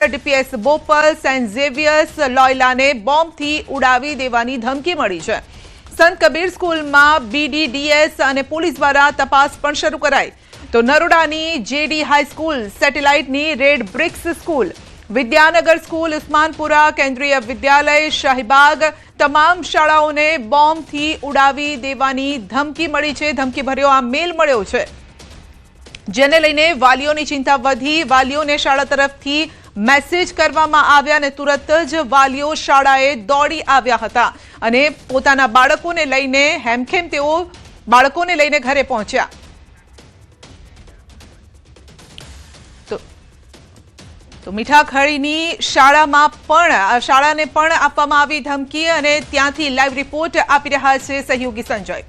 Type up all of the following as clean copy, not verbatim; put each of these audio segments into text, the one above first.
DPS Bopal Saint Xavier's લોયલાને બોમ્બથી ઉડાવી દેવાની ધમકી મળી છે। સંત કબીર સ્કૂલમાં બીડીડીએસ અને પોલીસ દ્વારા તપાસ પણ શરૂ કરાઈ। તો નરોડાની જેડી હાઈસ્કૂલ, સેટેલાઇટની red bricks school, Vidyanagar school, Usmanpura Kendriya Vidyalaya, Shahibaug તમામ શાળાઓને બોમ્બથી ઉડાવી દેવાની ધમકી મળી છે। ધમકીભર્યો આ મેલ મળ્યો છે, જેને લઈને વાલીઓની ચિંતા વધી। વાલીઓને શાળા તરફથી મેસેજ કરવામાં આવ્યા અને તુરત જ વાલીઓ શાળાએ દોડી આવ્યા હતા અને પોતાના બાળકોને લઈને હેમખેમ તેઓ બાળકોને લઈને ઘરે પહોંચ્યા। તો મીઠાખળીની શાળાને પણ આપવામાં આવી ધમકી અને ત્યાંથી લાઈવ રિપોર્ટ આપી રહ્યા છે સહયોગી સંજય।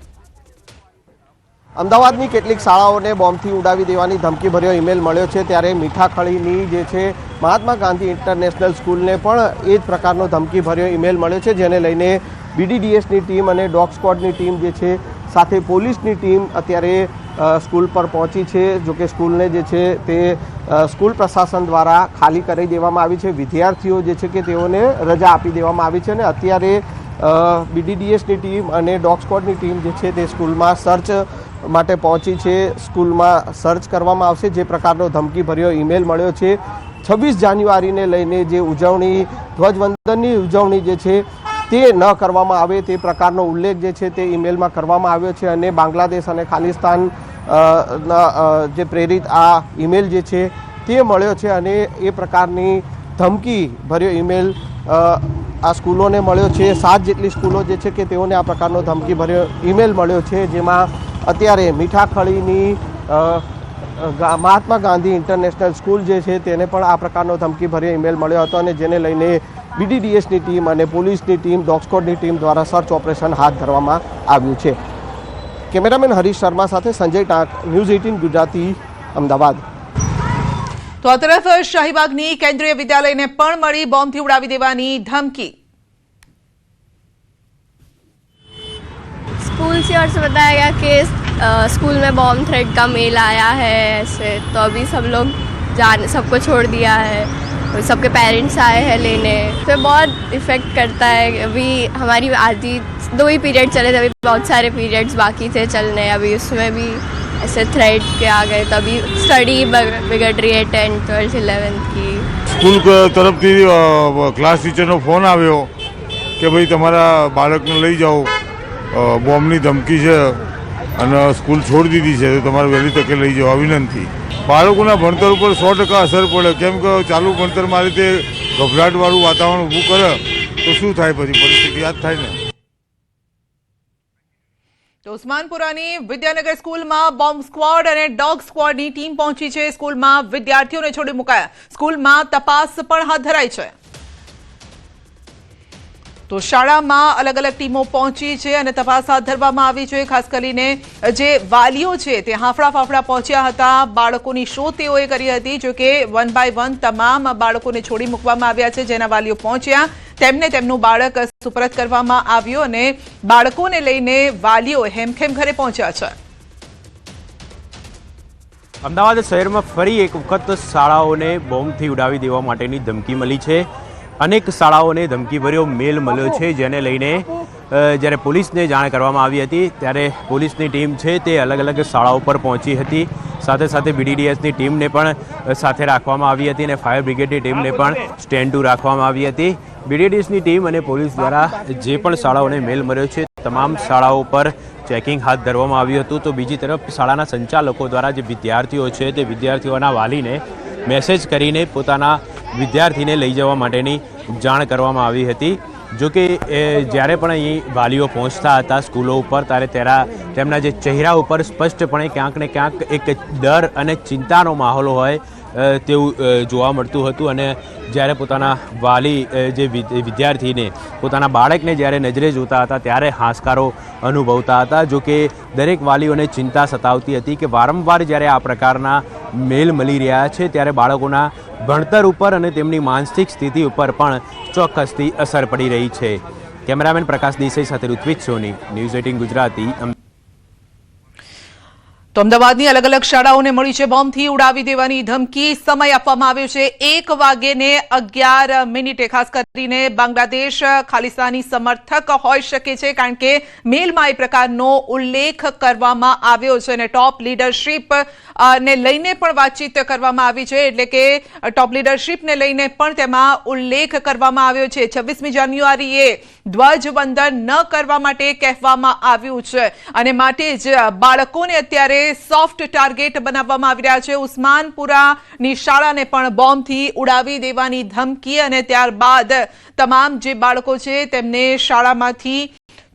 અમદાવાદની કેટલીક શાળાઓને બોમ્બથી ઉડાવી દેવાની ધમકીભર્યો ઈમેલ મળ્યો છે, ત્યારે મીઠાખળીની જે છે મહાત્મા ગાંધી ઇન્ટરનેશનલ સ્કૂલને પણ એ જ પ્રકારનો ધમકીભર્યો ઈમેલ મળ્યો છે, જેને લઈને બીડીડીએસની ટીમ અને ડોગ સ્ક્વોડની ટીમ જે છે સાથે પોલીસની ટીમ અત્યારે સ્કૂલ પર પહોંચી છે। જોકે સ્કૂલને જે છે તે સ્કૂલ પ્રશાસન દ્વારા ખાલી કરી દેવામાં આવી છે। વિદ્યાર્થીઓ જે છે કે તેઓને રજા આપી દેવામાં આવી છે અને અત્યારે બીડીડીએસની ટીમ અને ડોગ સ્ક્વોડની ટીમ જે છે તે સ્કૂલમાં સર્ચ માટે પહોંચી છે। સ્કૂલમાં સર્ચ કરવામાં આવશે। જે પ્રકારનો ધમકીભર્યો ઈમેલ મળ્યો છે, 26 જાન્યુઆરીને લઈને જે ઉજવણી, ધ્વજવંદનની ઉજવણી જે છે તે ન કરવામાં આવે તે પ્રકારનો ઉલ્લેખ જે છે તે ઈમેલમાં કરવામાં આવ્યો છે અને બાંગ્લાદેશ અને ખાલિસ્તાન જે પ્રેરિત આ ઈમેલ જે છે તે મળ્યો છે અને એ પ્રકારની ધમકી ભર્યો ઈમેલ આ સ્કૂલોને મળ્યો છે। 7 જેટલી સ્કૂલો જે છે કે તેઓને આ પ્રકારનો ધમકી ભર્યો ઈમેલ મળ્યો છે, જેમાં અત્યારે મીઠાખળીની મહાત્મા ગાંધી ઇન્ટરનેશનલ સ્કૂલ જે છે તેને પણ આ પ્રકારનો ધમકીભર્યો ઈમેલ મળ્યો હતો અને જેને લઈને બીડીડીએસની ટીમ અને પોલીસની ટીમ, ડોગ સ્ક્વોડની ટીમ દ્વારા સર્ચ ઓપરેશન હાથ ધરવામાં આવ્યું છે। કેમેરામેન હરીશ શર્મા સાથે સંજય ટાંક, ન્યૂઝ 18 ગુજરાતી, અમદાવાદ। તો આ તરફ શાહીબાગની કેન્દ્રીય વિદ્યાલયને પણ મળી બોમ્બથી ઉડાવી દેવાની ધમકી। स्कूल से और से बताया गया कि स्कूल में बॉम्ब थ्रेट का मेल आया है ऐसे, तो अभी सब लोग सबको छोड़ दिया है और सबके पेरेंट्स आए हैं लेने, तो बहुत इफ़ेक्ट करता है। अभी हमारी आधी 2 ही पीरियड चले थे, अभी बहुत सारे पीरियड्स बाकी थे चलने, अभी उसमें भी ऐसे थ्रेट के आ गए, तो अभी स्टडी बिगड़ रही है 10th 12th 11th की। स्कूल तरफથી ક્લાસ ટીચરનો ફોન આવ્યો કે ભાઈ તમારા બાળકને લઈ જાઓ, બોમ્બની ધમકી છે અને સ્કૂલ છોડી દીધી છે, તો તમારે વહેલી તકે લઈ જવા વિનંતી। બાળકોના ભણતર ઉપર 100% અસર પડે, કેમ કે ચાલુ ભણતરમાં આ રીતે ગભરાટવાળું વાતાવરણ ઊભું કરે તો શું થાય, પછી પરિસ્થિતિ યાદ થાય ને। તો ઉસ્માનપુરાની વિદ્યાનગર સ્કૂલમાં બોમ્બ સ્ક્વોડ અને ડોગ સ્ક્વોડની ટીમ પહોંચી છે। સ્કૂલમાં વિદ્યાર્થીઓને છોડી મુકાયા, સ્કૂલમાં તપાસ પણ હાથ ધરાઈ છે। તો શાળામાં અલગ અલગ ટીમો પહોંચી છે અને તપાસ હાથ ધરવામાં આવી છે। ખાસ કરીને જે વાલીઓ છે તે હાંફળા ફાફડા પહોંચ્યા હતા, બાળકોની શોધ તેઓએ કરી હતી। જો કે 1 by 1 તમામ બાળકોને છોડી મૂકવામાં આવ્યા છે। જેના વાલીઓ પહોંચ્યા તેમને તેમનું બાળક સુપરત કરવામાં આવ્યું અને બાળકોને લઈને વાલીઓ હેમખેમ ઘરે પહોંચ્યા છે। અમદાવાદ શહેરમાં ફરી એક વખત શાળાઓને બોમ્બથી ઉડાવી દેવા માટેની ધમકી મળી છે। અનેક શાળાઓને ધમકીભર્યો મેલ મળ્યો છે, જેને લઈને જ્યારે પોલીસને જાણ કરવામાં આવી હતી ત્યારે પોલીસની ટીમ છે તે અલગ અલગ શાળાઓ પર પહોંચી હતી। સાથે સાથે બીડીડીએસની ટીમને પણ સાથે રાખવામાં આવી હતી અને ફાયર બ્રિગેડની ટીમને પણ સ્ટેન્ડ ટુ રાખવામાં આવી હતી। બીડીડીએસની ટીમ અને પોલીસ દ્વારા જે પણ શાળાઓને મેલ મળ્યો છે તમામ શાળાઓ પર ચેકિંગ હાથ ધરવામાં આવ્યું હતું। તો બીજી તરફ શાળાના સંચાલકો દ્વારા જે વિદ્યાર્થીઓ છે તે વિદ્યાર્થીઓના વાલીને મેસેજ કરીને પોતાના વિદ્યાર્થીને લઈ જવા માટેની જાણ કરવામાં આવી હતી। જો કે જ્યારે પણ અહીં વાલીઓ પહોંચતા હતા સ્કૂલો ઉપર ત્યારે તેમના જે ચહેરા ઉપર સ્પષ્ટપણે ક્યાંક ને ક્યાંક એક ડર અને ચિંતાનો માહોલ હોય તેવું જોવા મળતું હતું અને જ્યારે પોતાના વાલી જે વિદ્યાર્થીને પોતાના બાળકને જ્યારે નજરે જોતા હતા ત્યારે હાશકારો અનુભવતા હતા। જો કે દરેક વાલીઓને ચિંતા સતાવતી હતી કે વારંવાર જ્યારે આ પ્રકારના મેલ મળી રહ્યા છે ત્યારે બાળકોના ભણતર ઉપર અને તેમની માનસિક સ્થિતિ ઉપર પણ ચોક્કસથી અસર પડી રહી છે। કેમેરામેન પ્રકાશ દેસાઈ સાથે ઋત્વિક સોની, ન્યૂઝ 18 ગુજરાતી। તો અમદાવાદની અલગ અલગ શાળાઓને મળી છે બોમ્બથી ઉડાવી દેવાની ધમકી. સમય આપવામાં આવ્યો છે 1:11. ખાસ કરીને બાંગ્લાદેશ ખાલિસ્તાની સમર્થક હોઈ શકે છે, કારણ કે મેલમાં એ પ્રકારનો ઉલ્લેખ કરવામાં આવ્યો છે અને ટોપ લીડરશીપ ને લઈને પણ વાતચીત કરવામાં આવી છે, એટલે કે ટોપ લીડરશીપને લઈને પણ તેમાં ઉલ્લેખ કરવામાં આવ્યો છે. 26મી જાન્યુઆરીએ ધ્વજવંદન ન કરવા માટે કહેવામાં આવ્યું છે અને માટે જ બાળકોને અત્યારે સોફ્ટ ટાર્ગેટ બનાવવામાં આવી રહ્યા છે. ઉસ્માનપુરાની શાળાને પણ બોમ્બથી ઉડાવી દેવાની ધમકી અને ત્યારબાદ તમામ જે બાળકો છે તેમને શાળામાંથી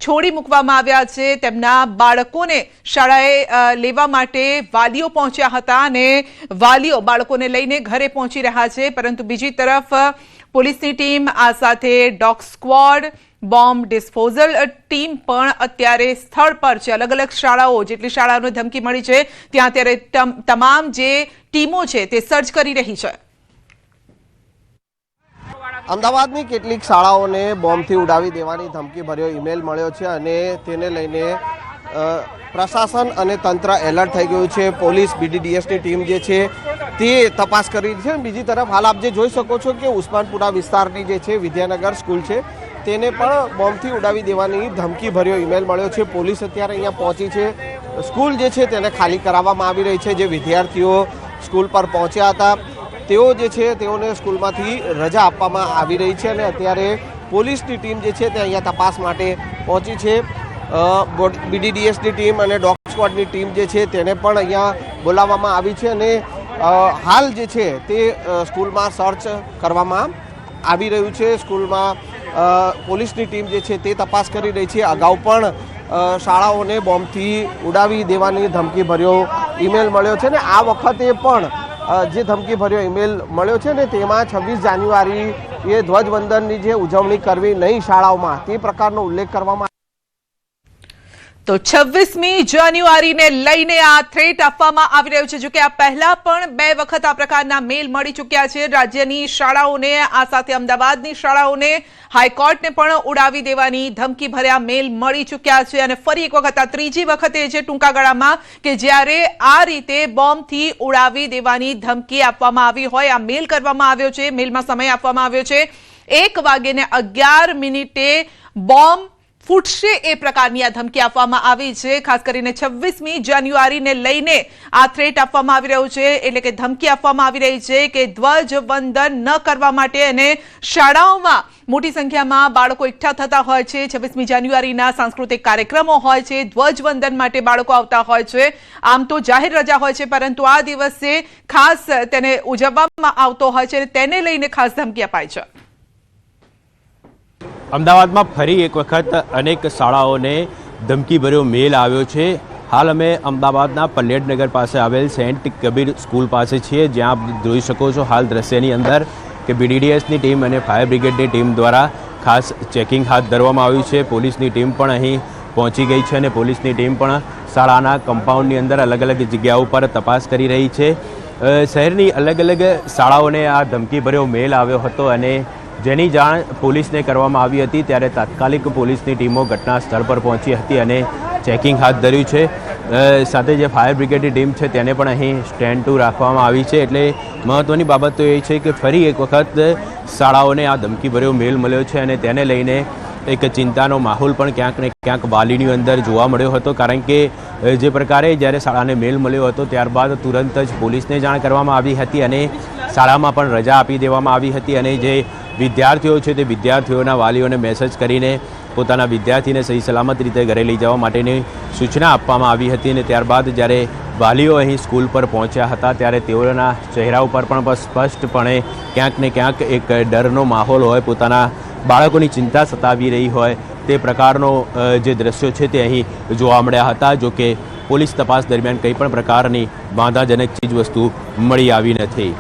છોડી મૂકવામાં આવ્યા છે. તેમના બાળકોને શાળાએ લેવા માટે વાલીઓ પહોંચ્યા હતા અને વાલીઓ બાળકોને લઈને ઘરે પહોંચી રહ્યા છે, પરંતુ બીજી તરફ પોલીસની ટીમ, આ સાથે dog squad, bomb disposal team પણ અત્યારે સ્થળ પર છે. અલગ અલગ શાળાઓ, જેટલી શાળાઓને ધમકી મળી છે ત્યાં અત્યારે તમામ જે ટીમો છે તે સર્ચ કરી રહી છે. અમદાવાદની કેટલીક શાળાઓને બોમ્બથી ઉડાવી દેવાની ધમકી ભર્યો ઈમેલ મળ્યો છે અને તેને લઈને પ્રશાસન અને તંત્ર એલર્ટ થઈ ગયું છે. પોલીસ, BDDSની ટીમ જે છે તે તપાસ કરી રહી છે. બીજી તરફ હાલ આપ જે જોઈ શકો છો કે ઉસ્માનપુરા વિસ્તારની જે છે વિદ્યાનગર સ્કૂલ છે તેને પણ બોમ્બથી ઉડાવી દેવાની ધમકી ભર્યો ઈમેલ મળ્યો છે. પોલીસ અત્યારે અહીંયા પહોંચી છે. સ્કૂલ જે છે તેને ખાલી કરાવવામાં આવી રહી છે. જે વિદ્યાર્થીઓ સ્કૂલ પર પહોંચ્યા હતા તેઓ જે છે તેઓને સ્કૂલમાંથી રજા આપવામાં આવી રહી છે અને અત્યારે પોલીસની ટીમ જે છે તે અહીંયા તપાસ માટે પહોંચી છે. BDDSની ટીમ અને ડોગ સ્ક્વોડની ટીમ જે છે તેને પણ અહીંયા બોલાવવામાં આવી છે અને હાલ જે છે તે સ્કૂલમાં સર્ચ કરવામાં આવી રહ્યું છે. સ્કૂલમાં પોલીસની ટીમ જે છે તે તપાસ કરી રહી છે. અગાઉ પણ શાળાઓને બોમ્બથી ઉડાવી દેવાની ધમકી ભર્યો ઈમેલ મળ્યો છે ને આ વખતે પણ જે ધમકી ભર્યો ઈમેલ મળ્યો છે ને તેમાં 26 જાન્યુઆરી એ ધ્વજવંદનની જે ઉજવણી કરવી નહીં શાળાઓમાં તે પ્રકારનો ઉલ્લેખ કરવામાં. તો 26મી જાન્યુઆરીને લઈને આ થ્રેટ આપવામાં આવી રહ્યું છે. જોકે આ પહેલા પણ 2 વખત આ પ્રકારના મેલ મળી ચૂક્યા છે રાજ્યની શાળાઓને. આ સાથે અમદાવાદની શાળાઓને હાઈકોર્ટને પણ ઉડાવી દેવાની ધમકી ભર્યા મેલ મળી ચૂક્યા છે અને ફરી એક વખત આ ત્રીજી વખતે છે ટૂંકા ગાળામાં કે જ્યારે આ રીતે બોમ્બથી ઉડાવી દેવાની ધમકી આપવામાં આવી હોય. આ મેલ કરવામાં આવ્યો છે. મેલમાં સમય આપવામાં આવ્યો છે 1:11 બોમ્બ ફૂટશે એ પ્રકારની આ ધમકી આપવામાં આવી છે. ખાસ કરીને 26મી જાન્યુઆરીને લઈને આ થ્રેટ આપવામાં આવી રહ્યું છે, એટલે કે ધમકી આપવામાં આવી રહી છે કે ધ્વજવંદન ન કરવા માટે અને શાળાઓમાં મોટી સંખ્યામાં બાળકો એકઠા થતા હોય છે. 26મી જાન્યુઆરીના સાંસ્કૃતિક કાર્યક્રમો હોય છે, ધ્વજવંદન માટે બાળકો આવતા હોય છે. આમ તો જાહેર રજા હોય છે, પરંતુ આ દિવસે ખાસ તેને ઉજવવામાં આવતો હોય છે અને તેને લઈને ખાસ ધમકી અપાય છે. અમદાવાદમાં ફરી એક વખત અનેક શાળાઓને ધમકીભર્યો મેલ આવ્યો છે. હાલ અમે અમદાવાદના પલ્લેટનગર પાસે આવેલ સેન્ટ કબીર સ્કૂલ પાસે છીએ, જ્યાં આપ જોઈ શકો છો હાલ દ્રશ્યની અંદર કે BDDSની ટીમ અને ફાયર બ્રિગેડની ટીમ દ્વારા ખાસ ચેકિંગ હાથ ધરવામાં આવ્યું છે. પોલીસની ટીમ પણ અહીં પહોંચી ગઈ છે અને પોલીસની ટીમ પણ શાળાના કમ્પાઉન્ડની અંદર અલગ અલગ જગ્યાઓ પર તપાસ કરી રહી છે. શહેરની અલગ અલગ શાળાઓને આ ધમકીભર્યો મેલ આવ્યો હતો અને જેની જાણ પોલીસને કરવામાં આવી હતી ત્યારે તાત્કાલિક પોલીસની ટીમો ઘટના સ્થળ પર પહોંચી હતી અને ચેકિંગ હાથ ધર્યું છે. સાથે જે ફાયર બ્રિગેડની ટીમ છે તેને પણ અહીં સ્ટેન્ડ ટુ રાખવામાં આવી છે. એટલે મહત્ત્વની બાબત તો એ છે કે ફરી એક વખત શાળાઓને આ ધમકીભર્યો મેલ મળ્યો છે અને તેને લઈને એક ચિંતાનો માહોલ પણ ક્યાંક ને ક્યાંક વાલીની અંદર જોવા મળ્યો હતો, કારણ કે જે પ્રકારે જ્યારે શાળાને મેલ મળ્યો હતો ત્યારબાદ તુરંત જ પોલીસને જાણ કરવામાં આવી હતી અને શાળામાં પણ રજા આપી દેવામાં આવી હતી અને જે વિદ્યાર્થીઓ છે તે વિદ્યાર્થીઓના વાલીઓને મેસેજ કરીને પોતાના વિદ્યાર્થીને સહી સલામત રીતે ઘરે લઈ જવા માટેની સૂચના આપવામાં આવી હતી અને ત્યારબાદ જ્યારે વાલીઓ અહીં સ્કૂલ પર પહોંચ્યા હતા ત્યારે તેઓના ચહેરા ઉપર પણ સ્પષ્ટપણે ક્યાંક ને ક્યાંક એક ડરનો માહોલ હોય, પોતાના બાળકોની ચિંતા સતાવી રહી હોય તે પ્રકારનો જે દ્રશ્યો છે તે અહીં જોવા મળ્યા હતા. જોકે પોલીસ તપાસ દરમિયાન કંઈ પણ પ્રકારની વાંધાજનક ચીજવસ્તુ મળી આવી નથી.